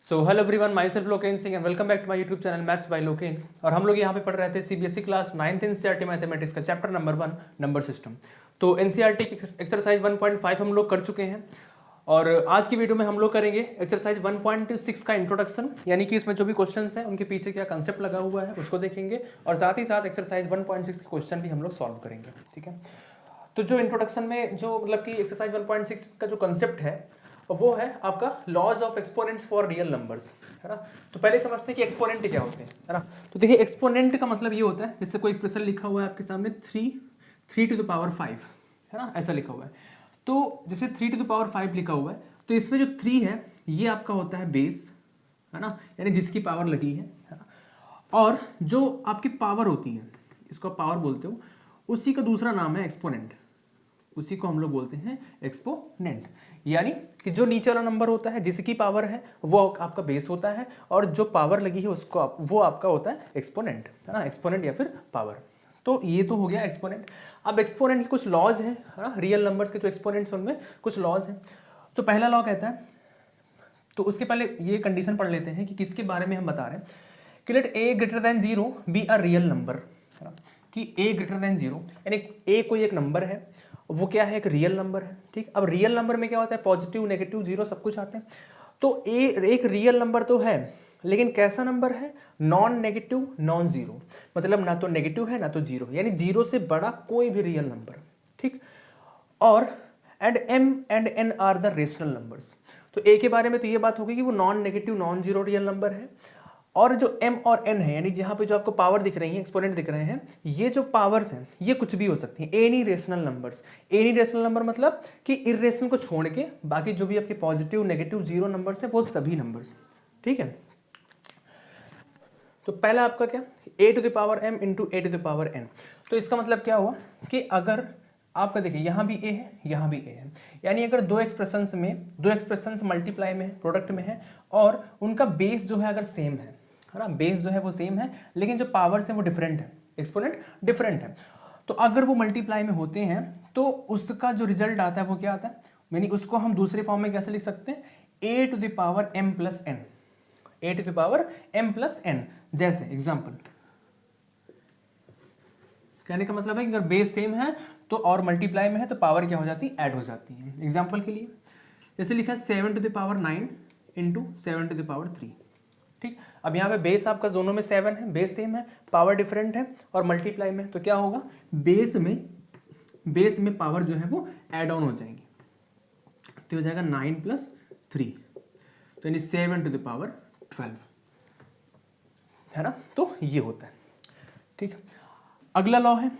So hello everyone, my self Loken Singh and welcome back to my YouTube channel maths by Loken. और हम लोग यहाँ पे पढ़ रहे थे CBSE class 9th NCERT mathematics का चैप्टर नंबर 1 नंबर सिस्टम। तो एनसीईआरटी की एक्सरसाइज 1.5 हम लोग कर चुके हैं और आज की वीडियो में हम लोग करेंगे एक्सरसाइज 1.6 का इंट्रोडक्शन, यानी कि इसमें जो भी क्वेश्चंस हैं उनके पीछे क्या कंसेप्ट लगा हुआ है उसको देखेंगे और साथ ही साथ एक्सरसाइज 1.6 के क्वेश्चन भी हम लोग सॉल्व करेंगे। ठीक है, तो जो इंट्रोडक्शन में जो मतलब कि एक्सरसाइज 1.6 का जो कंसेप्ट है वो है आपका laws of exponents for real numbers, है ना। तो पहले समझते हैं कि एक्सपोनेंट क्या होते हैं, है ना। तो देखिए एक्सपोनेंट का मतलब ये होता है, जैसे कोई एक्सप्रेशन लिखा हुआ है आपके सामने 3 to the power 5, है ना, ऐसा लिखा हुआ है। तो जैसे 3 to the power 5 लिखा हुआ है तो इसमें जो 3 है ये आपका होता है बेस, है ना, यानी जिसकी पावर लगी है ना। और जो आपकी पावर होती है, इसको आप पावर बोलते हो, उसी का दूसरा नाम है एक्सपोनेंट, उसी को हम लोग बोलते हैं एक्सपोनेंट। यानी कि जो नीचे वाला नंबर होता है जिसकी पावर है वो आपका बेस होता है और जो पावर लगी है उसको वो आपका होता है एक्सपोनेंट, है ना, एक्सपोनेंट या फिर पावर। तो ये तो हो गया एक्सपोनेंट। अब एक्सपोनेंट के कुछ लॉज हैं, है ना, रियल नंबर्स के जो एक्सपोनेंट्स उनमें कुछ लॉज हैं। तो पहला लॉ कहता है, तो उसके पहले ये कंडीशन पढ़ लेते हैं कि किसके बारे में हम बता रहे हैं कि let a greater than 0 b a real number, है ना, कि ए ग्रेटर देन 0 यानी ए कोई एक नंबर है, वो क्या है, एक रियल नंबर है। ठीक, अब रियल नंबर में क्या होता है, पॉजिटिव नेगेटिव जीरो सब कुछ आते हैं। तो ए एक रियल नंबर तो है, लेकिन कैसा नंबर है, नॉन नेगेटिव नॉन जीरो, मतलब ना तो नेगेटिव है ना तो जीरो, यानी जीरो से बड़ा कोई भी रियल नंबर। ठीक, और and m and n are the rational numbers. तो ए के बारे में तो ये बात होगी कि वो non negative non zero real number है, और जो m और n है, यानी जहाँ पे जो आपको पावर दिख रही है, एक्सपोनेंट दिख रहे हैं, ये जो पावर्स हैं ये कुछ भी हो सकती हैं, any rational numbers. Any rational number मतलब कि इरेशनल को छोड़ के बाकी जो भी आपके पॉजिटिव नेगेटिव जीरो नंबर्स हैं वो सभी नंबर्स। ठीक है, तो पहला आपका क्या, a to the power m into a to the power n। तो इसका मतलब क्या हुआ कि अगर आपका देखिए यहाँ भी a है यहाँ भी a है, यानी अगर दो एक्सप्रेशंस मल्टीप्लाई में है, प्रोडक्ट में है, और उनका बेस जो है अगर सेम है ना, बेस जो है वो सेम है, लेकिन जो पावर्स हैं वो डिफरेंट है, एक्सपोनेंट डिफरेंट है, तो अगर वो मल्टीप्लाई में होते हैं तो उसका जो रिजल्ट आता है वो क्या आता है, यानी उसको हम दूसरे फॉर्म में कैसे लिख सकते हैं, a to the power m plus n, a to the power m plus n। जैसे एग्जाम्पल कहने का मतलब है कि अगर बेस सेम है तो और मल्टीप्लाई में है तो पावर क्या हो जाती है, ऐड हो जाती है। एग्जाम्पल के लिए जैसे लिखा है 7 to the power 9 into 7 to the power 3। ठीक, अब यहाँ पे बेस आपका दोनों में 7 है, बेस सेम है, पावर डिफरेंट है और मल्टीप्लाई में, तो क्या होगा, बेस में पावर जो है वो ऐड ऑन हो जाएंगी, तो हो जाएगा 9 प्लस 3, तो यानी 7 टू द पावर 12, है ना। तो ये होता है। ठीक, अगला लॉ है,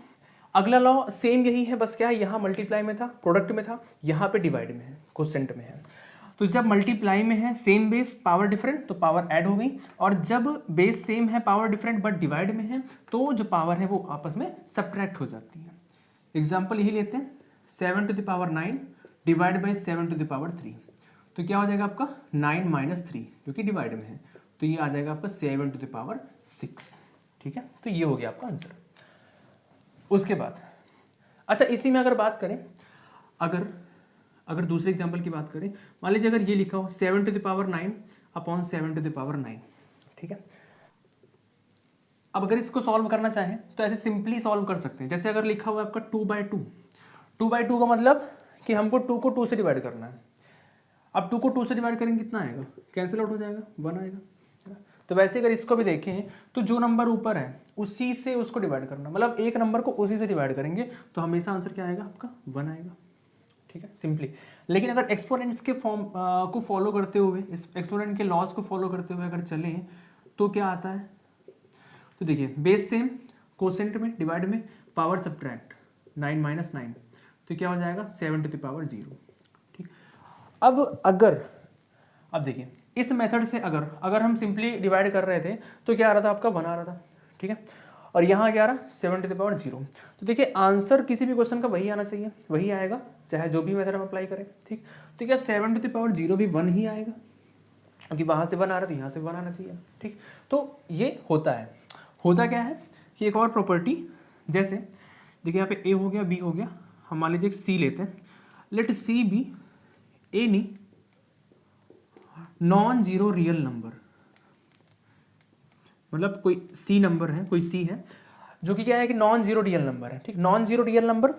अगला लॉ सेम यही है, बस क्या है, यहाँ मल्टीप्लाई में था, प्रोडक्ट में था, यहाँ पे डिवाइड में है, क्वोशेंट में है। तो जब मल्टीप्लाई में है सेम बेस पावर डिफरेंट तो पावर ऐड हो गई, और जब बेस सेम है पावर डिफरेंट बट डिवाइड में है तो जो पावर है वो आपस में सब्ट्रैक्ट हो जाती है। एग्जाम्पल यही लेते हैं, 7 to the power 9 divide by 7 to the power 3, तो क्या हो जाएगा आपका 9 माइनस 3 क्योंकि डिवाइड में है, तो ये आ जाएगा आपका 7 टू द पावर 6। ठीक है, तो ये हो गया आपका आंसर। उसके बाद अच्छा, इसी में अगर बात करें, अगर दूसरे एग्जांपल की बात करें, मान लीजिए अगर ये लिखा हो 7 to the power 9 upon 7 to the power 9। ठीक है, अब अगर इसको सॉल्व करना चाहें तो ऐसे सिंपली सॉल्व कर सकते हैं। जैसे अगर लिखा हुआ है आपका 2/2, 2/2 का मतलब कि हमको 2 को 2 से डिवाइड करना है। अब 2 को 2 से डिवाइड करेंगे कितना आएगा, कैंसिल आउट हो जाएगा, 1 आएगा। तो वैसे अगर इसको भी देखें तो जो नंबर ऊपर है उसी से उसको डिवाइड करना, मतलब एक नंबर को उसी से डिवाइड करेंगे तो हमेशा आंसर क्या आएगा आपका, 1 आएगा। ठीक है, सिंपली। लेकिन अगर एक्सपोनेंट्स के फॉर्म को फॉलो करते हुए, इस एक्सपोनेंट के लॉज को फॉलो करते हुए अगर चलें तो क्या आता है, तो देखिए बेस सेम, कोसेंट में डिवाइड में पावर सब्ट्रैक्ट 9 माइनस 9, तो क्या हो जाएगा 7 टू द पावर 0। ठीक, अब देखिए इस मेथड से अगर हम सिंपली डिवाइड कर रहे थे तो क्या आ रहा था आपका, 1 आ रहा था। ठीक है, और यहाँ क्या आ रहा, 7 टू द पावर 0। तो देखिए आंसर किसी भी क्वेश्चन का वही आना चाहिए, वही आएगा चाहे जो भी मेथड हम अप्लाई करें। ठीक, तो क्या 7 टू द पावर 0 भी 1 ही आएगा, क्योंकि वहाँ से 1 आ रहा है तो यहाँ से 1 आना चाहिए। ठीक, तो ये होता है। होता क्या है कि एक और प्रॉपर्टी, जैसे देखिए यहाँ पे ए हो गया, बी हो गया, हम मान लीजिए सी लेते हैं, let C B any non zero real number, मतलब कोई सी नंबर है, कोई सी है जो कि क्या है कि नॉन जीरो रियल नंबर है, ठीक, नॉन जीरो रियल नंबर,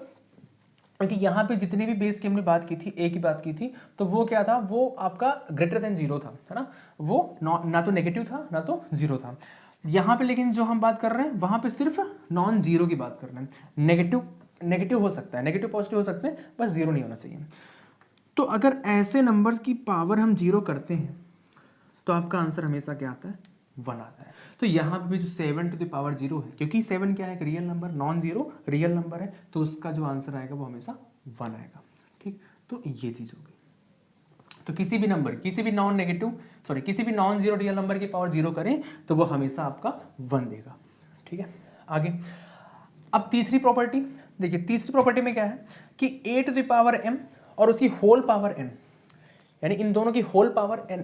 क्योंकि यहाँ पे जितने भी बेस की हमने बात की थी, ए की बात की थी, तो वो क्या था, वो आपका ग्रेटर देन जीरो था, है ना, वो ना तो नेगेटिव था ना तो जीरो था। यहाँ पे लेकिन जो हम बात कर रहे हैं वहाँ पे सिर्फ नॉन जीरो की बात कर रहे हैं, नेगेटिव हो सकता है, नेगेटिव पॉजिटिव हो सकते हैं, बस जीरो नहीं होना चाहिए। तो अगर ऐसे नंबर्स की पावर हम जीरो करते हैं तो आपका आंसर हमेशा क्या आता है, 1 आता है। तो यहाँ पे जो 7 टू द पावर 0 है, क्योंकि 7 क्या है, एक real number, non zero real number है, तो उसका जो आंसर आएगा वो हमेशा 1 आएगा, ठीक। तो ये चीज़ होगी। तो किसी भी नंबर, किसी भी किसी भी नॉन जीरो रियल नंबर की पावर 0 करें तो वो हमेशा आपका 1 देगा, ठीक है। आगे अब तीसरी प्रॉपर्टी देखिए, तीसरी प्रॉपर्टी में क्या है कि a to the power m और उसकी होल पावर n, यानी इन दोनों की होल पावर n,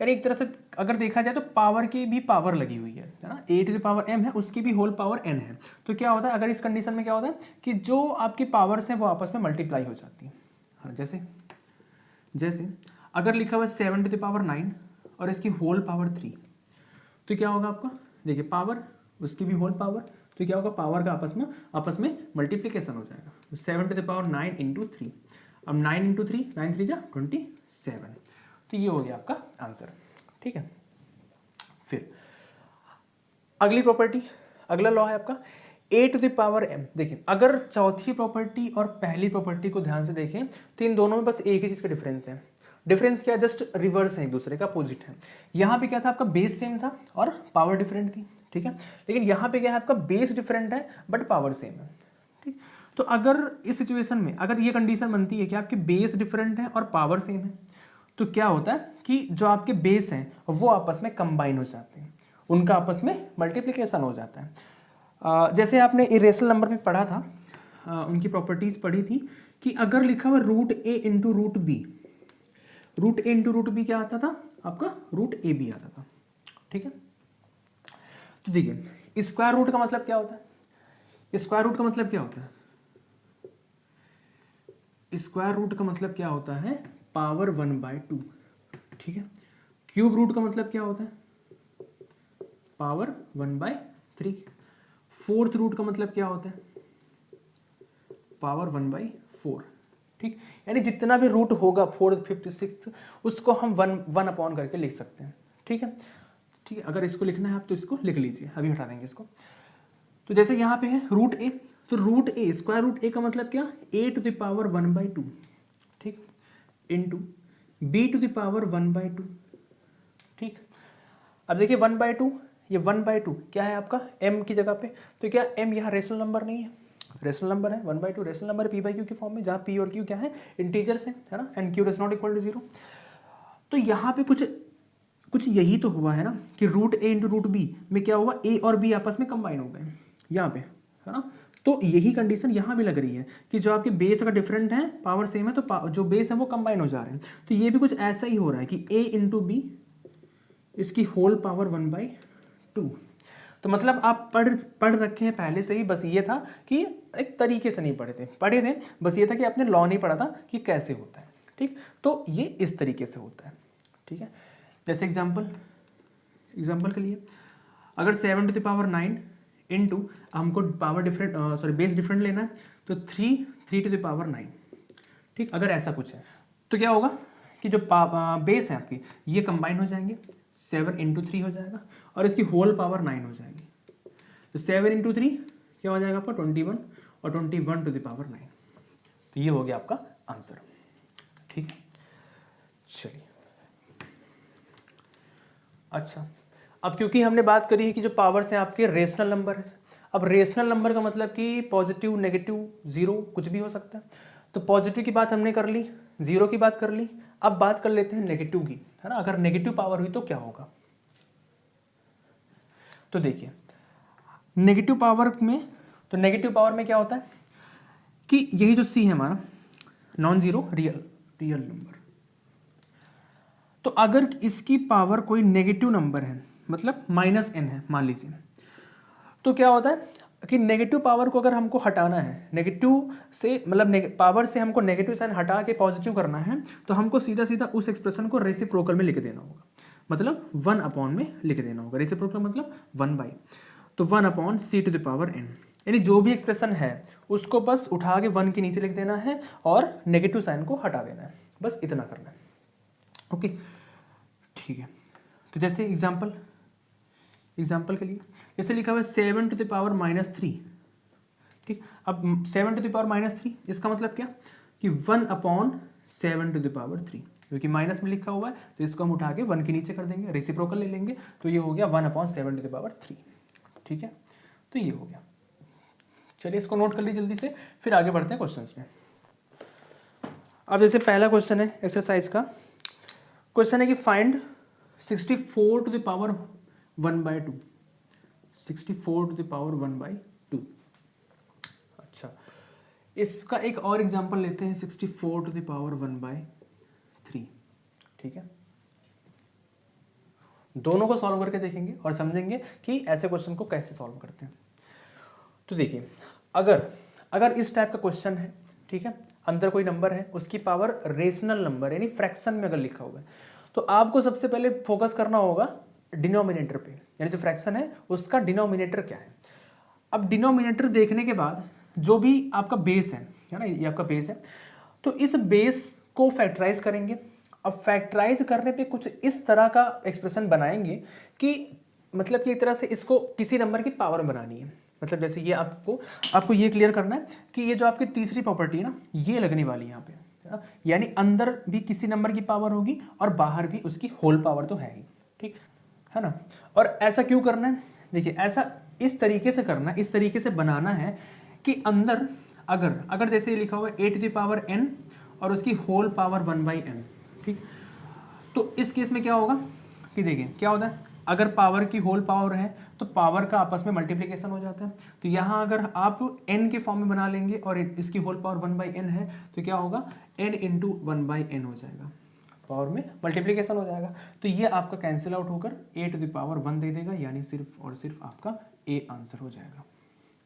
यानी एक तरह से अगर देखा जाए तो पावर की भी पावर लगी हुई है ना, a to the power m है, उसकी भी होल पावर n है। तो क्या होता है अगर इस कंडीशन में क्या होता है कि जो आपकी पावर्स हैं वो आपस में मल्टीप्लाई हो जाती है, हाँ, जैसे अगर लिखा हुआ है 7 टू द पावर 9 और इसकी होल पावर 3, तो क्या होगा आपका, देखिए पावर उसकी भी होल पावर, तो क्या होगा, पावर का आपस में मल्टीप्लीकेशन हो जाएगा। तो 7 टू द पावर 9 इंटू 3, अब 9 इंटू 3, 9 3 जा 27, तो ये हो गया आपका आंसर, ठीक है। फिर अगली प्रॉपर्टी, अगला लॉ है आपका a to the power m। देखिए अगर चौथी प्रॉपर्टी और पहली प्रॉपर्टी को ध्यान से देखें तो इन दोनों में बस एक ही चीज़ का डिफरेंस है। डिफरेंस क्या है, जस्ट रिवर्स है, एक दूसरे का अपोजिट है। यहाँ पे क्या था, आपका बेस सेम था और पावर डिफरेंट थी, ठीक है। लेकिन यहाँ पे क्या है, आपका बेस डिफरेंट है बट पावर सेम है, ठीक। तो अगर इस सिचुएशन में अगर ये कंडीशन बनती है कि आपके बेस डिफरेंट है और पावर सेम है, तो क्या होता है कि जो आपके बेस हैं वो आपस में कंबाइन हो जाते हैं, उनका आपस में मल्टीप्लिकेशन हो जाता है। जैसे आपने इरेशनल नंबर में पढ़ा था, उनकी प्रॉपर्टीज पढ़ी थी कि अगर लिखा हुआ रूट ए इंटू रूट बी, रूट ए इंटू रूट बी क्या आता था आपका, रूट ए बी आता था, ठीक है। तो देखिए स्क्वायर रूट का मतलब क्या होता है, स्क्वायर रूट का मतलब क्या होता है, स्क्वायर रूट का मतलब क्या होता है, पावर 1/2, ठीक है। क्यूब रूट का मतलब क्या होता है, पावर 1/3। फोर्थ रूट का मतलब क्या होता है, पावर 1/4, ठीक। यानी जितना भी रूट होगा, फोर्थ फिफ्थ सिक्स्थ, उसको हम वन अपॉन करके लिख सकते हैं, ठीक है। ठीक है, अगर इसको लिखना है आप तो इसको लिख लीजिए, अभी हटा देंगे इसको। तो जैसे यहाँ पे है रूट ए, तो root a, square root a का मतलब क्या, a टू द पावर 1/2, ठीक, into b to the power 1/2, ठीक। अब देखिए 1/2, ये 1/2 क्या है आपका m की जगह पे, तो क्या m यहाँ रेशनल नंबर नहीं है, रेशनल नंबर है, 1/2 रेशनल नंबर है p/q के फॉर्म में, जहाँ p और q क्या है, इंटीजर्स है ना, and q is not equal to 0। तो यहाँ पे कुछ यही तो हुआ है ना कि रूट ए इंटू रूट बी में क्या हुआ, ए और बी आपस में कंबाइन हो गए यहाँ पे, है ना। तो यही कंडीशन यहाँ भी लग रही है कि जो आपके बेस अगर डिफरेंट है, पावर सेम है, तो जो बेस है वो कंबाइन हो जा रहे हैं। तो ये भी कुछ ऐसा ही हो रहा है कि a इंटू बी, इसकी होल पावर 1/2। तो मतलब आप पढ़ रखे हैं पहले से ही, बस ये था कि एक तरीके से नहीं पढ़े थे, बस ये था कि आपने लॉ नहीं पढ़ा था कि कैसे होता है, ठीक। तो ये इस तरीके से होता है, ठीक है। जैसे एग्जाम्पल के लिए अगर 7 टू द पावर 9 इंटू हमको पावर बेस डिफरेंट लेना है, तो 3 टू द पावर 9, ठीक। अगर ऐसा कुछ है तो क्या होगा कि जो बेस है आपकी ये कंबाइन हो जाएंगे, 7 इंटू 3 हो जाएगा और इसकी होल पावर 9 हो जाएगी। तो 7 इंटू 3 क्या हो जाएगा आपका 21 और 21 टू द पावर 9। तो ये हो गया आपका आंसर, ठीक है। चलिए अच्छा, अब क्योंकि हमने बात करी है कि जो पावर्स हैं आपके रेशनल नंबर है, अब रेशनल नंबर का मतलब कि पॉजिटिव, नेगेटिव, जीरो कुछ भी हो सकता है। तो पॉजिटिव की बात हमने कर ली, जीरो की बात कर ली, अब बात कर लेते हैं नेगेटिव की, है ना। अगर नेगेटिव पावर हुई तो क्या होगा, तो देखिए नेगेटिव पावर में क्या होता है कि यही जो सी है हमारा नॉन जीरो रियल नंबर, तो अगर इसकी पावर कोई नेगेटिव नंबर है, मतलब -n है मान लीजिए, तो क्या होता है कि नेगेटिव पावर को अगर हमको हटाना है, नेगेटिव से मतलब पावर से हमको नेगेटिव साइन हटा के पॉजिटिव करना है, तो हमको सीधा सीधा उस एक्सप्रेशन को रेसिप्रोकल में लिख देना होगा, मतलब 1 में लिख देना होगा। रेसिप्रोकल मतलब 1/, तो 1/c⁴n, यानी जो भी एक्सप्रेशन है उसको बस उठा के 1 के नीचे लिख देना है और नेगेटिव साइन को हटा देना है, बस इतना करना है। ओके ठीक है, तो जैसे एग्जाम्पल के लिए जैसे लिखा हुआ है 7⁻³ ठीक। अब 7⁻³ इसका मतलब क्या कि 1/7⁻3, क्योंकि माइनस में लिखा हुआ है तो इसको हम उठा के 1 के नीचे कर देंगे, रेसिप्रोकल ले लेंगे, तो ये हो गया 1/7⁻3। ठीक है, तो ये हो गया। चलिए इसको नोट कर लीजिए जल्दी से, फिर आगे बढ़ते हैं क्वेश्चंस में। अब जैसे पहला क्वेश्चन है एक्सरसाइज का, क्वेश्चन है कि फाइंड 64⁻1/2, 64⁻1/2। अच्छा, इसका एक और एग्जांपल लेते हैं 64⁻1/3। ठीक है, दोनों को सॉल्व करके देखेंगे और समझेंगे कि ऐसे क्वेश्चन को कैसे सॉल्व करते हैं। तो देखिए, अगर इस टाइप का क्वेश्चन है, ठीक है, अंदर कोई नंबर है, उसकी पावर रेशनल नंबर यानी फ्रैक्शन में अगर लिखा हुआ है, तो आपको सबसे पहले फोकस करना होगा डिनोमिनेटर पे, यानी जो फ्रैक्शन है उसका डिनोमिनेटर क्या है। अब डिनोमिनेटर देखने के बाद जो भी आपका बेस है ना, ये आपका बेस है, तो इस बेस को फैक्टराइज करेंगे। अब फैक्टराइज करने पे कुछ इस तरह का एक्सप्रेशन बनाएंगे कि मतलब कि एक तरह से इसको किसी नंबर की पावर बनानी है। मतलब जैसे ये आपको ये क्लियर करना है कि ये जो आपकी तीसरी प्रॉपर्टी है ना, ये लगने वाली है यहाँ पे, यानी अंदर भी किसी नंबर की पावर होगी और बाहर भी उसकी होल पावर तो है ही, ठीक है ना। और ऐसा क्यों करना है, देखिए ऐसा इस तरीके से करना है, इस तरीके से बनाना है कि अंदर अगर जैसे ये लिखा हुआ है a⁴n और उसकी होल पावर 1/n, ठीक। तो इस केस में क्या होगा कि देखिए क्या होता है, अगर पावर की होल पावर है तो पावर का आपस में मल्टीप्लिकेशन हो जाता है। तो यहाँ अगर आप n के फॉर्म में बना लेंगे और इसकी होल पावर 1/n है तो क्या होगा, n × 1/n हो जाएगा, पावर में मल्टीप्लिकेशन हो जाएगा। तो ये आपका कैंसिल आउट होकर a⁴1 दे देगा, यानी सिर्फ और सिर्फ आपका a आंसर हो जाएगा।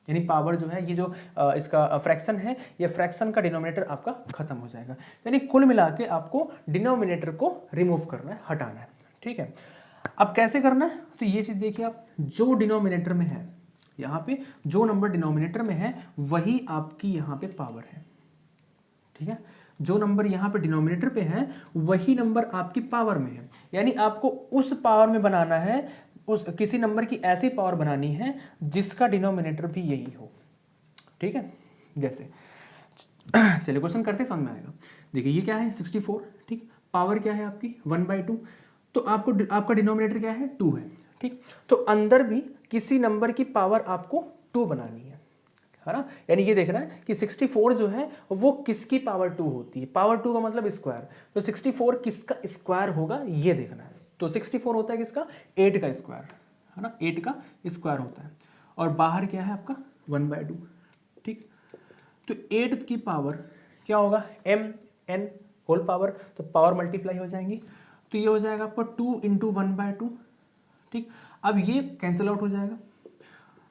यानी पावर जो है, ये जो इसका फ्रैक्शन है, ये फ्रैक्शन का डिनोमिनेटर आपका खत्म हो जाएगा। यानी कुल मिला के आपको डिनोमिनेटर को रिमूव करना है, हटाना है, ठीक है। अब कैसे करना है, तो ये चीज देखिए आप, जो डिनोमिनेटर में है, यहाँ पे जो नंबर डिनोमिनेटर में है वही आपकी यहाँ पे पावर है, ठीक है। जो नंबर यहाँ पे डिनोमिनेटर पे है वही नंबर आपकी पावर में है, यानी आपको उस पावर में बनाना है, उस किसी नंबर की ऐसी पावर बनानी है जिसका डिनोमिनेटर भी यही हो, ठीक है। जैसे चलिए क्वेश्चन करते समझ में आएगा। देखिए ये क्या है 64, ठीक, पावर क्या है आपकी 1/2, तो आपका डिनोमिनेटर क्या है 2 है, ठीक। तो अंदर भी किसी नंबर की पावर आपको 2 बनानी है ना, यानी ये देखना है कि 64 जो है वो किसकी पावर 2 होती है, पावर 2 का मतलब स्क्वायर, तो 64 किसका स्क्वायर होगा ये देखना है। तो 64 होता है किसका, 8 का स्क्वायर है ना, 8 का स्क्वायर होता है, और बाहर क्या है आपका 1/2, ठीक। तो 8 की पावर क्या होगा mn होल पावर, तो पावर मल्टीप्लाई हो जाएंगी, तो ये हो जाएगा आपका 2 × 1/2, ठीक। अब ये कैंसिल आउट हो जाएगा,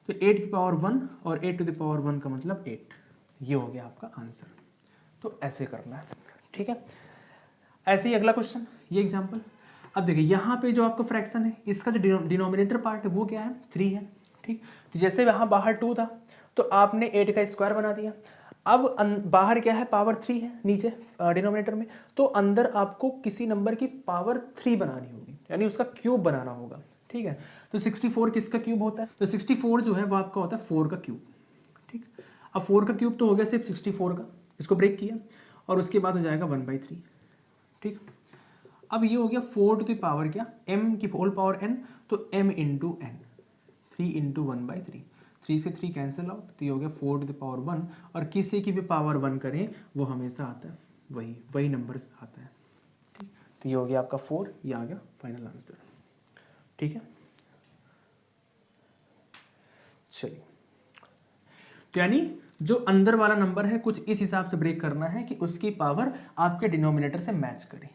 तो 8 की पावर 1 और 8⁴1 का मतलब 8, ये हो गया आपका आंसर। तो ऐसे करना है, ठीक है। ऐसे ही अगला क्वेश्चन, ये एग्जांपल। अब देखिए यहाँ पे जो आपका फ्रैक्शन है, इसका जो डिनोमिनेटर पार्ट है वो क्या है 3 है, ठीक। तो जैसे यहाँ बाहर 2 था तो आपने 8 का स्क्वायर बना दिया। अब बाहर क्या है, पावर 3 है नीचे डिनोमिनेटर में, तो अंदर आपको किसी नंबर की पावर 3 बनानी होगी, यानी उसका क्यूब बनाना होगा, ठीक है। तो 64 किसका क्यूब होता है, तो 64 जो है वो आपका होता है 4 का क्यूब, ठीक। अब 4 का क्यूब तो हो गया सिर्फ 64 का, इसको ब्रेक किया और उसके बाद हो जाएगा 1/3, ठीक। अब ये हो गया 4 की पावर क्या, m की होल पावर n, तो m × n, 3 × 1/3, 3 से 3 कैंसिल आउट, तो ये हो गया 4 की पावर 1, और किसी की भी पावर 1 करें वो हमेशा आता है वही नंबर आता है, ठीक। तो ये हो गया आपका 4, ये आ गया फाइनल आंसर, ठीक है। चलिए, तो यानी जो अंदर वाला नंबर है कुछ इस हिसाब से ब्रेक करना है कि उसकी पावर आपके डिनोमिनेटर से मैच करे,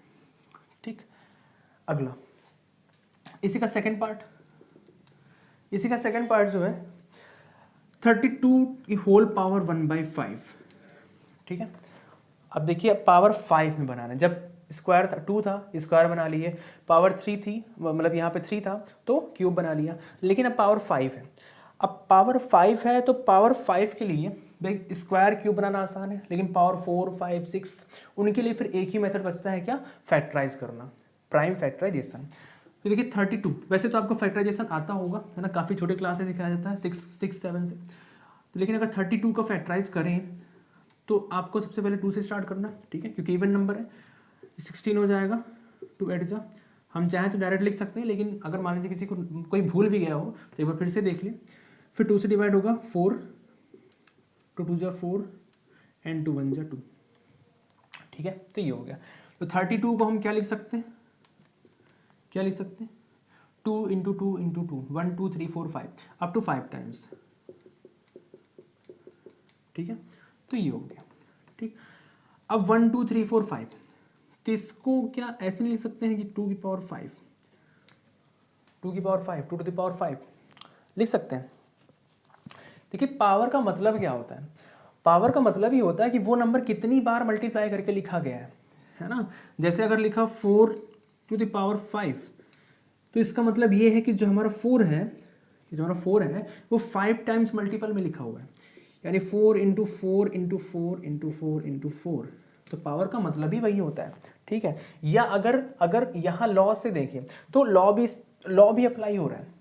ठीक। अगला इसी का सेकंड पार्ट जो है 32 की होल पावर 1/5, ठीक है। अब देखिए अब पावर 5 में बनाना है, जब स्क्वायर था 2 था स्क्वायर बना लिए, पावर 3 थी मतलब यहाँ पे 3 था तो क्यूब बना लिया, लेकिन अब पावर 5 है। अब पावर 5 है तो पावर 5 के लिए भाई स्क्वायर क्यूब बनाना आसान है, लेकिन पावर 4 5 6 उनके लिए फिर एक ही मेथड बचता है, क्या, फैक्टराइज करना, प्राइम फैक्टराइजेशन। तो देखिए 32, वैसे तो आपको फैक्टराइजेशन आता होगा है ना, काफ़ी छोटे क्लास से सिखाया जाता है 6 7 से, तो लेकिन अगर 32 को फैक्टराइज करें तो आपको सबसे पहले 2 से स्टार्ट करना, ठीक है, क्योंकि इवन नंबर है। 16 हो जाएगा 2 8 जा, हम चाहें तो डायरेक्ट लिख सकते हैं, लेकिन अगर मान लीजिए किसी को कोई भूल भी गया हो तो एक बार फिर से देख लें। फिर 2 से डिवाइड होगा 4, 2 2 जा 4 एंड 2 1 जा 2, ठीक है, तो ये हो गया। तो 32 को हम क्या लिख सकते हैं, क्या लिख सकते हैं, 2 into 2 into 2, 1 2 3 4 5 up to 5 times, ठीक है, तो ये हो गया, ठीक। अब 1 2 3 4 5, तो इसको क्या ऐसे नहीं लिख सकते हैं कि 2 की पावर 5, 2 की पावर 5, 2 टू द पावर 5 लिख सकते हैं। देखिए पावर का मतलब क्या होता है, पावर का मतलब ये होता है कि वो नंबर कितनी बार मल्टीप्लाई करके लिखा गया है ना। जैसे अगर लिखा 4 टू द पावर 5, तो इसका मतलब ये है कि जो हमारा 4 है, जो हमारा 4 है वो 5 टाइम्स मल्टीपल में लिखा हुआ है, यानी 4 इंटू 4 इंटू 4 इंटू 4 इंटू 4, तो पावर का मतलब ही वही होता है, ठीक है। या अगर अगर यहाँ लॉ से देखें तो लॉ भी अप्लाई हो रहा है।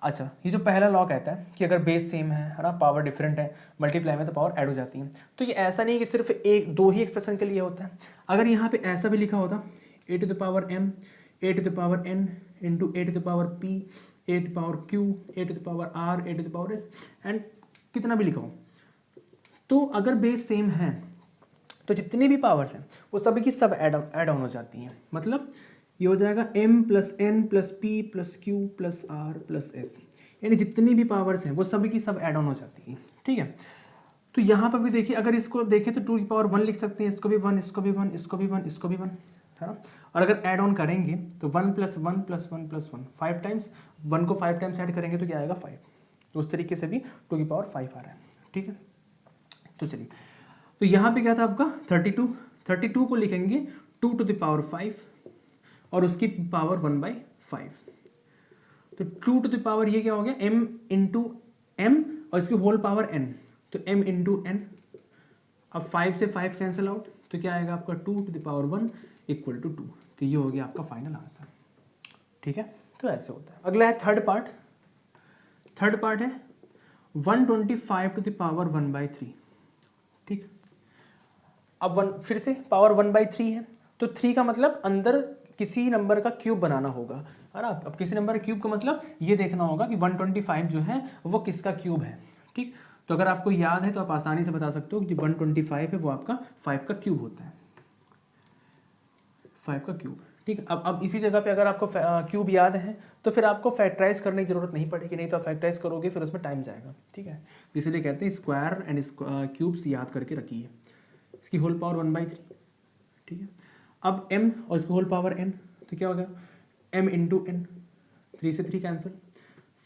अच्छा, ये जो पहला लॉ कहता है कि अगर बेस सेम है ना, पावर डिफरेंट है, मल्टीप्लाई में तो पावर ऐड हो जाती है, तो ये ऐसा नहीं कि सिर्फ एक दो ही एक्सप्रेशन के लिए होता है। अगर यहाँ पे ऐसा भी लिखा होता a to the power m, a to the power n into a to the power p, a to the power q, a to the power r, a to the power s and कितना भी लिखा हो, तो अगर base same है तो जितनी भी पावर्स हैं वो सभी की सब ऐड ऑन हो जाती हैं। मतलब ये हो जाएगा m plus n plus p plus q plus r plus s, यानी जितनी भी पावर्स हैं वो सभी की सब ऐड ऑन हो जाती हैं, ठीक है। तो यहाँ पर भी देखिए, अगर इसको देखें तो 2 की पावर 1 लिख सकते हैं, इसको भी 1, इसको भी 1, इसको भी 1, इसको भी 1, है ना। और अगर ऐड ऑन करेंगे तो 1 प्लस 1 प्लस 1 प्लस 1, 5 टाइम्स, 1 को 5 टाइम्स ऐड करेंगे तो क्या आएगा 5, तो उस तरीके से भी 2 की पावर 5 आ रहा है, ठीक है। तो चलिए, तो यहाँ पे क्या था आपका 32 को लिखेंगे 2 टू द पावर 5 और उसकी पावर 1/5, तो 2 टू द पावर ये क्या हो गया m इंटू m और इसकी होल पावर n, तो m इंटू n। अब 5 से 5 कैंसिल आउट, तो क्या आएगा आपका 2 to the power 1 equal to 2, तो ये हो गया आपका फाइनल आंसर, ठीक है। तो ऐसे होता है। अगला है थर्ड पार्ट है 125 टू द पावर 1/3, ठीक। अब 1 फिर से पावर 1/3 है, तो 3 का मतलब अंदर किसी नंबर का क्यूब बनाना होगा, है ना। अब किसी नंबर का क्यूब का मतलब ये देखना होगा कि 125 जो है वो किसका क्यूब है, ठीक। तो अगर आपको याद है तो आप आसानी से बता सकते हो कि 125 है वो आपका 5 का क्यूब होता है, 5 का क्यूब, ठीक। अब इसी जगह पे अगर आपको क्यूब याद है तो फिर आपको फैक्टराइज करने की जरूरत नहीं पड़ेगी, नहीं तो आप फैक्टराइज करोगे फिर उसमें टाइम जाएगा, ठीक है। इसीलिए कहते हैं स्क्वायर एंड क्यूब्स याद करके रखिए। इसकी होल पावर 1/3, ठीक है। अब m और इसकी होल पावर n, तो क्या हो गया m इंटू n, 3 से 3 कैंसिल,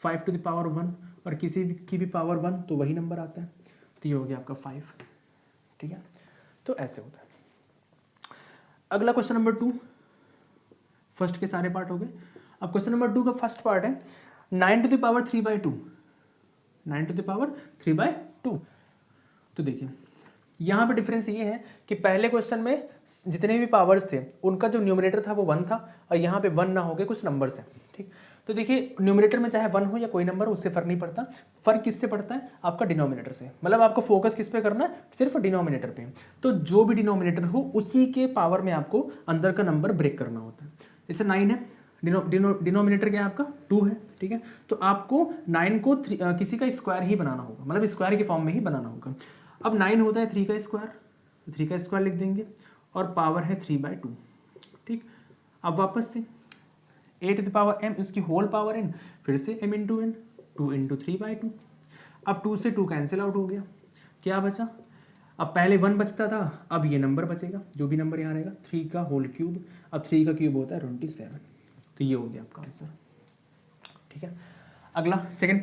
5 टू द पावर 1 और किसी की भी पावर 1 तो वही नंबर आता है, तो ये हो गया आपका 5, ठीक है। तो ऐसे होता है। अगला क्वेश्चन नंबर 2, फर्स्ट के सारे पार्ट हो गए। अब क्वेश्चन नंबर 2 का फर्स्ट पार्ट है 9 to the power 3/2, 9 to the power 3/2। तो देखिए यहाँ पे डिफरेंस ये है कि पहले क्वेश्चन में जितने भी पावर्स थे उनका जो न्यूमरेटर था वो 1 था और यहाँ पे 1 ना हो गए कुछ नंबर्स हैं, ठीक। तो देखिए न्यूमरेटर में चाहे 1 हो या कोई नंबर, उससे फर्क नहीं पड़ता, फर्क किससे पड़ता है आपका डिनोमिनेटर से। मतलब आपको फोकस किस पे करना है, सिर्फ डिनोमिनेटर पे। तो जो भी डिनोमिनेटर हो उसी के पावर में आपको अंदर का नंबर ब्रेक करना होता है। जैसे 9 है, डिनोमिनेटर क्या है आपका 2 है, ठीक है। तो आपको 9 को किसी का स्क्वायर ही बनाना होगा, मतलब स्क्वायर के फॉर्म में ही बनाना होगा। अब 9 होता है 3 का स्क्वायर, तो 3 का स्क्वायर लिख देंगे और पावर है 3/2, ठीक। अब वापस से 8 टू द पावर m, इसकी होल पावर n, फिर से m इंटू n, 2 इंटू 3/2। अब 2 से 2 कैंसिल आउट हो गया, क्या बचा, अब पहले 1 बचता था, अब ये नंबर बचेगा, जो भी नंबर यहाँ रहेगा, 3 का होल क्यूब। अब 3 का क्यूब होता है 27, तो ये हो गया आपका आंसर, ठीक है। अगला सेकेंड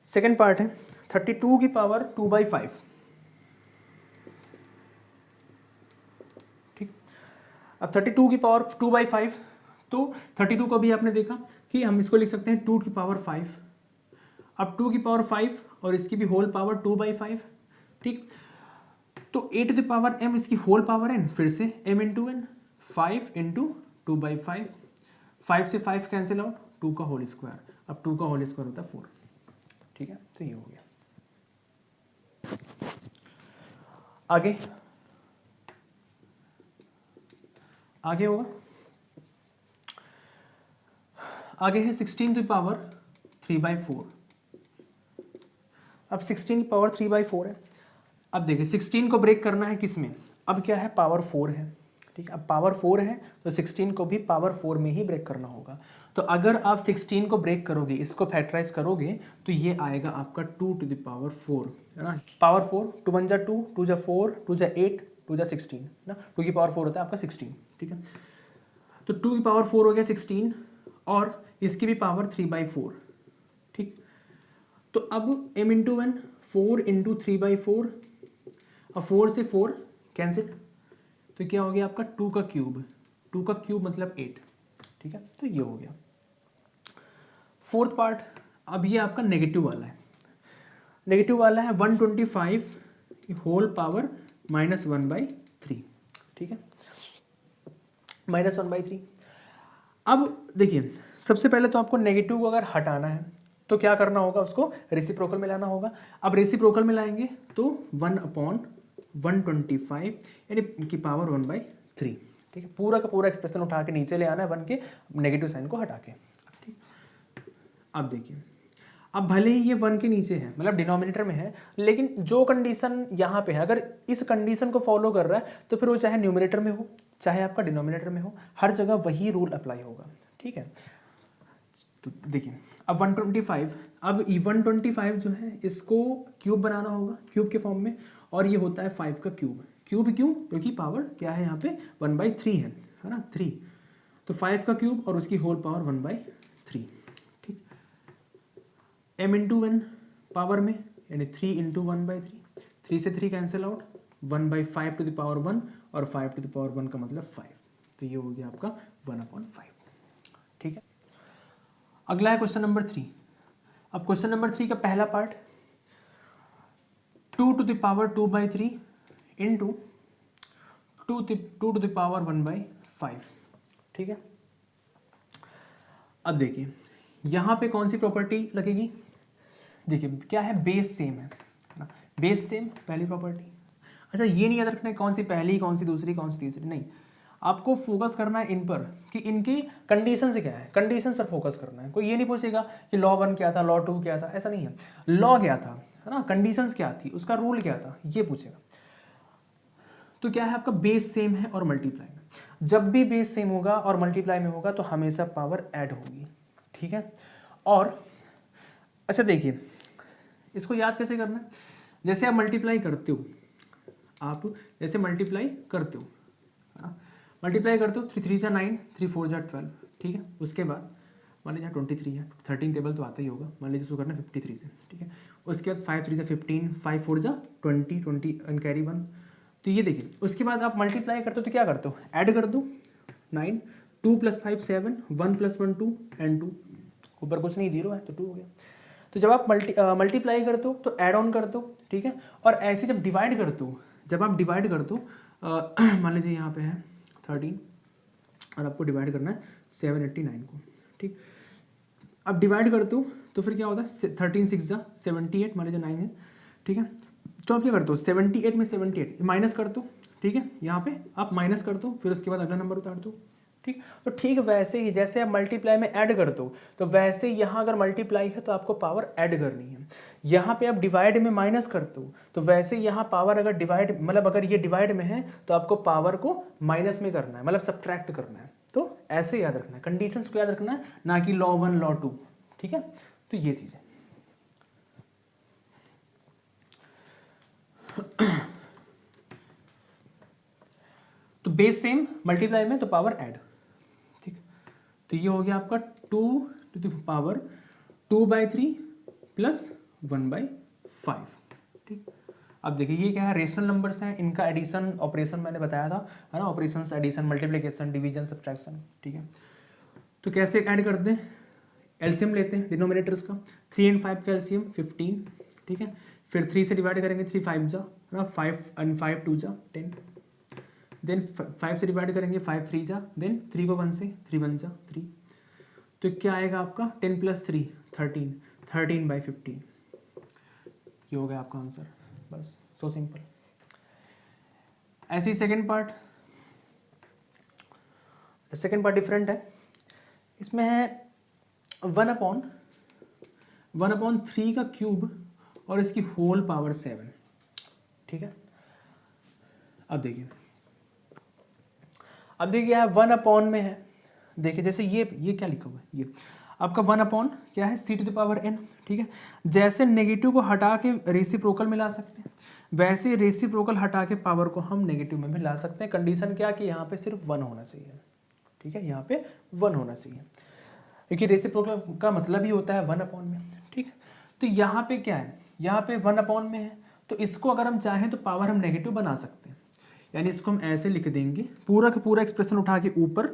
सेकेंड पार्ट है 32 की पावर 2/5, ठीक। अब 32 की पावर 2/5, तो 32 को भी आपने देखा कि हम इसको लिख सकते हैं 2 की पावर 5। अब 2 की पावर 5 और इसकी भी होल पावर 2/5, ठीक। तो 8 टू द पावर m इसकी होल पावर n, फिर से m इंटू एन, 5 इंटू 2/5, 5 से 5 कैंसिल आउट, 2 का होल स्क्वायर। अब 2 का होल स्क्वायर होता है 4, ठीक है। तो ये हो गया। आगे आगे होगा, आगे है 16 टू द पावर 3/4। अब 16 की पावर 3/4 है। अब देखिए 16 को ब्रेक करना है किस में, अब क्या है पावर 4 है, ठीक है। अब पावर 4 है तो 16 को भी पावर 4 में ही ब्रेक करना होगा। तो अगर आप 16 को ब्रेक करोगे, इसको फैक्टराइज करोगे, तो ये आएगा आपका 2 टू द पावर 4, है ना। पावर 4, 2 1 जा 2, 2 जा 4, 2 जा 8, 2 जा 16 ना, 2 की पावर 4 होता है आपका 16, ठीक है। तो 2 की पावर 4 हो गया 16 और इसकी भी पावर 3/4, ठीक। तो अब m इंटू एन, 4 इंटू 3/4, और 4 से 4 कैंसिल, तो क्या हो गया आपका 2 का क्यूब, 2 का क्यूब मतलब 8, ठीक है। तो ये हो गया फोर्थ पार्ट। अब ये आपका नेगेटिव वाला है, नेगेटिव वाला है 125 होल पावर -1/3, ठीक है, -1/3। अब देखिए सबसे पहले तो आपको नेगेटिव को अगर हटाना है तो क्या करना होगा, उसको रेसिप्रोकल में लाना होगा। अब रेसिप्रोकल में लाएंगे तो 1/125 यानी की पावर 1/3, ठीक है। पूरा का पूरा एक्सप्रेशन उठा के नीचे ले आना है 1 के नेगेटिव साइन को हटा के, ठीक। अब देखिए, अब भले ही ये 1 के नीचे है, मतलब डिनोमिनेटर में है, लेकिन जो कंडीशन यहाँ पे है, अगर इस कंडीशन को फॉलो कर रहा है तो फिर वो चाहे न्यूमरेटर में हो चाहे आपका डिनोमिनेटर में हो, हर जगह वही रूल अप्लाई होगा, ठीक है। तो देखिए अब 125, अब 125 जो है इसको क्यूब बनाना होगा, क्यूब के फॉर्म में, और ये होता है 5 का क्यूब। क्यूब क्यों? क्योंकि पावर क्या है यहाँ पे 1/3 है ना, 3। तो 5 का क्यूब और उसकी होल पावर 1/3, ठीक। m इंटू एन पावर में, यानी 3 इंटू 1/3, 3 से 3 cancel out, 1/5 to the power 1 और 5 टू द पावर 1 का मतलब 5, तो ये हो गया आपका 1/5, ठीक है। अगला है क्वेश्चन नंबर 3। अब क्वेश्चन नंबर 3 का पहला part 2 to the power 2/3 into 2 to the power 1/5, ठीक है। अब देखिए यहाँ पे कौन सी प्रॉपर्टी लगेगी, देखिए क्या है, बेस सेम है ना, बेस सेम पहली प्रॉपर्टी। अच्छा ये नहीं याद रखना है कौन सी पहली कौन सी दूसरी कौन सी तीसरी, नहीं, आपको फोकस करना है इन पर कि इनकी कंडीशन से क्या है, कंडीशन पर फोकस करना है। कोई ये नहीं पूछेगा कि लॉ 1 क्या था, लॉ 2 क्या था, ऐसा नहीं है। लॉ क्या था, है ना, कंडीशंस क्या थी, उसका रूल क्या था, ये पूछेगा। तो क्या है आपका बेस सेम है और मल्टीप्लाई में, जब भी बेस सेम होगा और मल्टीप्लाई में होगा तो हमेशा पावर ऐड होगी, ठीक है। और अच्छा देखिए इसको याद कैसे करना है, जैसे आप मल्टीप्लाई करते हो, आप जैसे मल्टीप्लाई करते हो, मल्टीप्लाई करते हो, 3 3 जा 9, 3 4 जा 12, ठीक है। उसके बाद मान लीजिए 23 है, 13 टेबल तो आता ही होगा, मान लीजिए इसको करना 53 से, ठीक है। उसके बाद 5 3 जा 15, 5 4 जा 20, 20 एंड कैरी 1। तो ये देखिए उसके बाद आप मल्टीप्लाई करते हो तो क्या करते हो, ऐड कर दो, 9, 2 + 5 7, 1 + 1 2 एंड 2, ऊपर कुछ नहीं 0 है तो 2 हो गया। तो जब आप मल्टीप्लाई करते हो तो ऐड ऑन करते हो, ठीक है। और ऐसे जब डिवाइड करते हो, जब आप डिवाइड करते हो, मान लीजिए यहाँ पे है 13 और आपको डिवाइड करना है 789 को, ठीक। अब डिवाइड करते हो तो फिर क्या होता है, 13 6 जा 78, मान लीजिए 9 है, ठीक है। तो आप क्या करते हो, 78 में 78 माइनस कर दो, ठीक है। यहाँ पे आप माइनस कर दो, फिर उसके बाद अगला नंबर उतार दो, ठीक। तो ठीक वैसे ही जैसे आप मल्टीप्लाई में ऐड कर दो, तो वैसे यहाँ अगर मल्टीप्लाई है तो आपको पावर ऐड करनी है। यहाँ पे आप डिवाइड में माइनस करते हो तो वैसे यहाँ पावर अगर डिवाइड, मतलब अगर ये डिवाइड में है तो आपको पावर को माइनस में करना है, मतलब सब्ट्रैक्ट करना है। तो ऐसे याद रखना है, कंडीशंस को याद रखना है, ना कि लॉ 1 लॉ 2, ठीक है। तो ये चीज़ है। तो बेस सेम, मल्टीप्लाई में तो पावर ऐड, ठीक। तो ये हो गया आपका 2 टू द पावर 2/3 + 1/5। ठीक, अब देखिए ये क्या है, रेशनल नंबर्स हैं, इनका एडिशन ऑपरेशन मैंने बताया था, है ना, operations, addition, multiplication, division, subtraction. ठीक है, तो कैसे ऐड करते हैं, एलसीएम लेते हैं डिनोमिनेटर्स का, 3 और 5 का एलसीएम 15। ठीक है, फिर 3 से डिवाइड करेंगे, 3 5 जा, है ना, 5 और 5 2 जा 10, देन 5 से डिवाइड करेंगे, 5 3 जा, देन 3 को 1 से, 3 1 जा 3, तो क्या आएगा आपका 10 + 3 13, 13/15। ये हो गया आपका आंसर, बस सो सिंपल। ऐसे ही सेकेंड पार्ट डिफरेंट है, इसमें है 1/3 का क्यूब और इसकी होल पावर 7। ठीक है, अब देखिए यहाँ 1 में है, देखिए जैसे ये क्या लिखा हुआ है, ये आपका 1 क्या है, c⁴n। ठीक है, जैसे नेगेटिव को हटा के रेसिप्रोकल में ला सकते हैं, वैसे रेसिप्रोकल हटा के पावर को हम नेगेटिव में भी ला सकते हैं। कंडीशन क्या कि यहाँ पे सिर्फ 1 होना चाहिए। ठीक है, यहाँ पे 1 होना चाहिए, क्योंकि रेसिप्रोकल का मतलब ही होता है 1 में। ठीक, तो यहाँ पे क्या है, यहाँ पे 1 में है, तो इसको अगर हम चाहें तो पावर हम नेगेटिव बना सकते हैं, यानी इसको हम ऐसे लिख देंगे, पूरा का पूरा एक्सप्रेशन उठा के ऊपर,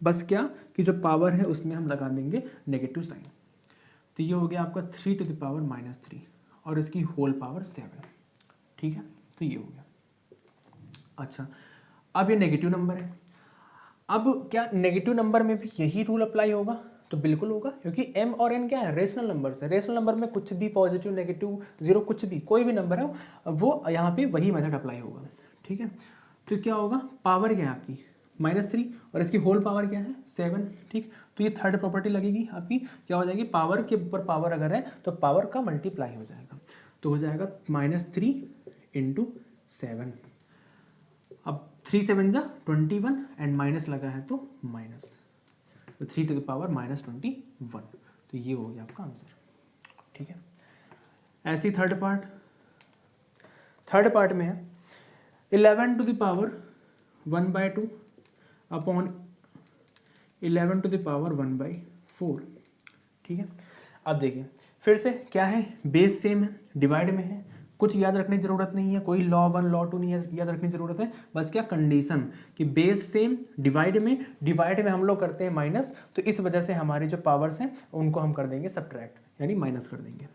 बस क्या कि जो पावर है उसमें हम लगा देंगे नेगेटिव साइन। तो ये हो गया आपका 3⁻³ और इसकी होल पावर 7। ठीक है, तो ये हो गया। अच्छा, अब ये नेगेटिव नंबर है, अब क्या नेगेटिव नंबर में भी यही रूल अप्लाई होगा? तो बिल्कुल होगा, क्योंकि m और n क्या है, रेशनल नंबर्स है। रेशनल नंबर में कुछ भी पॉजिटिव, नेगेटिव, जीरो, कुछ भी, कोई भी नंबर है वो यहाँ पे वही मेथड अप्लाई होगा। ठीक है, तो क्या होगा, पावर क्या है आपकी -3 और इसकी होल पावर क्या है 7। ठीक, तो ये थर्ड प्रॉपर्टी लगेगी आपकी, क्या हो जाएगी, पावर के ऊपर पावर अगर है तो पावर का मल्टीप्लाई हो जाएगा, तो हो जाएगा -3 × 7। अब 3 7 जा 21 एंड माइनस लगा है तो माइनस, तो 3⁻ -21, तो ये हो गया आपका आंसर। ठीक है, ऐसी थर्ड पार्ट में है 11⁻1/2 अपॉन 11⁻1/4। ठीक है, अब देखिए फिर से क्या है, बेस सेम है, डिवाइड में है, कुछ याद रखने की जरूरत नहीं है, कोई लॉ 1 लॉ 2 नहीं याद रखने की जरूरत है, बस क्या कंडीशन कि बेस सेम, डिवाइड में हम लोग करते हैं माइनस, तो इस वजह से हमारी जो पावर्स हैं उनको हम कर देंगे सब्ट्रैक्ट, यानी माइनस कर देंगे।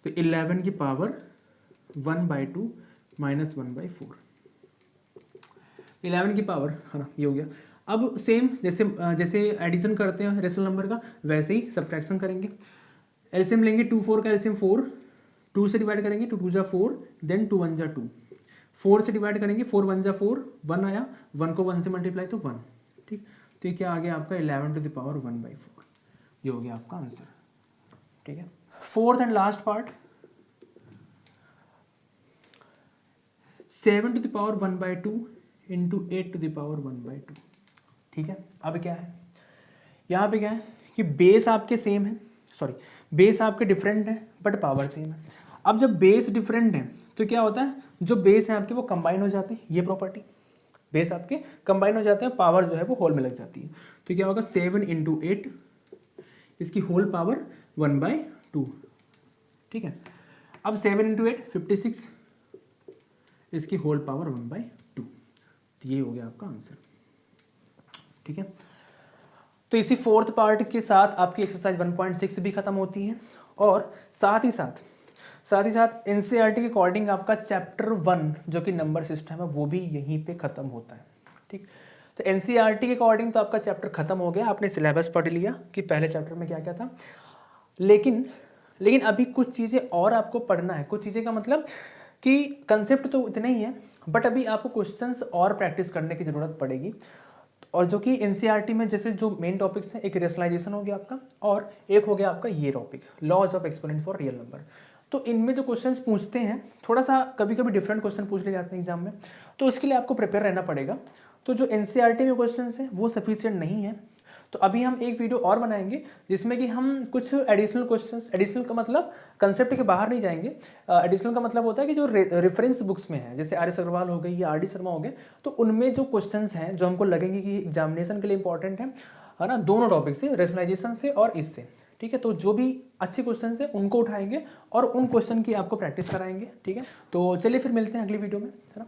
तो 11 की पावर 1/2 -1/4, 11 की पावर, है ना, ये हो गया। अब सेम जैसे एडिशन करते हैं रेशनल नंबर का, वैसे ही सब्ट्रैक्शन करेंगे। एलसीएम लेंगे, 2 4 का एलसीएम 4, 2 से डिवाइड करेंगे, 2 2 जा 4, देन 2 1 जा 2, 4 से डिवाइड करेंगे, 4 1 जा 4, 1 आया, 1 को 1 से मल्टीप्लाई तो 1। ठीक, तो ये क्या आ गया आपका 11⁻1/4, ये हो गया आपका आंसर। ठीक है, फोर्थ एंड लास्ट पार्ट 7⁻1/2 × 8⁻1/2। ठीक है, अब क्या है, यहाँ पे क्या है कि बेस आपके सेम है, बेस आपके डिफरेंट है बट पावर सेम है। अब जब बेस डिफरेंट है तो क्या होता है, जो बेस है आपके वो कंबाइन हो जाते हैं, ये प्रॉपर्टी, बेस आपके कंबाइन हो जाते हैं, पावर जो है वो होल में लग जाती है। तो क्या होगा 7 × 8, इसकी होल पावर 1/2। ठीक है, अब 7 × 8 56, इसकी होल पावर 1/2, तो ये हो गया आपका आंसर। ठीक है, तो इसी फोर्थ पार्ट के साथ आपकी एक्सरसाइज 1.6 भी खत्म होती है, और साथ ही साथ एनसीईआरटी के अकॉर्डिंग आपका चैप्टर 1 जो कि नंबर सिस्टम है वो भी यहीं पे खत्म होता है। ठीक, तो एनसीईआरटी के अकॉर्डिंग तो आपका चैप्टर खत्म हो गया, आपने सिलेबस पढ़ लिया कि पहले चैप्टर में क्या क्या था, लेकिन अभी कुछ चीज़ें और आपको पढ़ना है। कुछ चीज़ें का मतलब कि कंसेप्ट तो इतने ही है, बट अभी आपको क्वेश्चंस और प्रैक्टिस करने की ज़रूरत पड़ेगी, और जो कि एनसीईआरटी में जैसे जो मेन टॉपिक्स हैं, एक रेशनलाइजेशन हो गया आपका, और एक हो गया आपका ये topic laws of exponent for real number. तो इनमें जो क्वेश्चंस पूछते हैं थोड़ा सा कभी कभी डिफरेंट क्वेश्चन पूछ ले जाते हैं एग्जाम में, तो उसके लिए आपको प्रिपेयर रहना पड़ेगा। तो जो एनसीईआरटी में क्वेश्चंस हैं वो सफिशिएंट नहीं है, तो अभी हम एक वीडियो और बनाएंगे जिसमें कि हम कुछ एडिशनल क्वेश्चंस, एडिशनल का मतलब कंसेप्ट के बाहर नहीं जाएंगे, एडिशनल का मतलब होता है कि जो रेफरेंस बुक्स में है, जैसे आर.एस. अग्रवाल हो गई या आर.डी. शर्मा हो गए, तो उनमें जो क्वेश्चंस हैं जो हमको लगेंगे कि एग्जामिनेशन के लिए इंपॉर्टेंट है ना, दोनों टॉपिक से, रेशनलाइजेशन से और इससे। ठीक है। तो जो भी अच्छे क्वेश्चन है उनको उठाएंगे और उन क्वेश्चन की आपको प्रैक्टिस कराएंगे, ठीक है। तो चलिए फिर मिलते हैं अगली वीडियो में, है ना।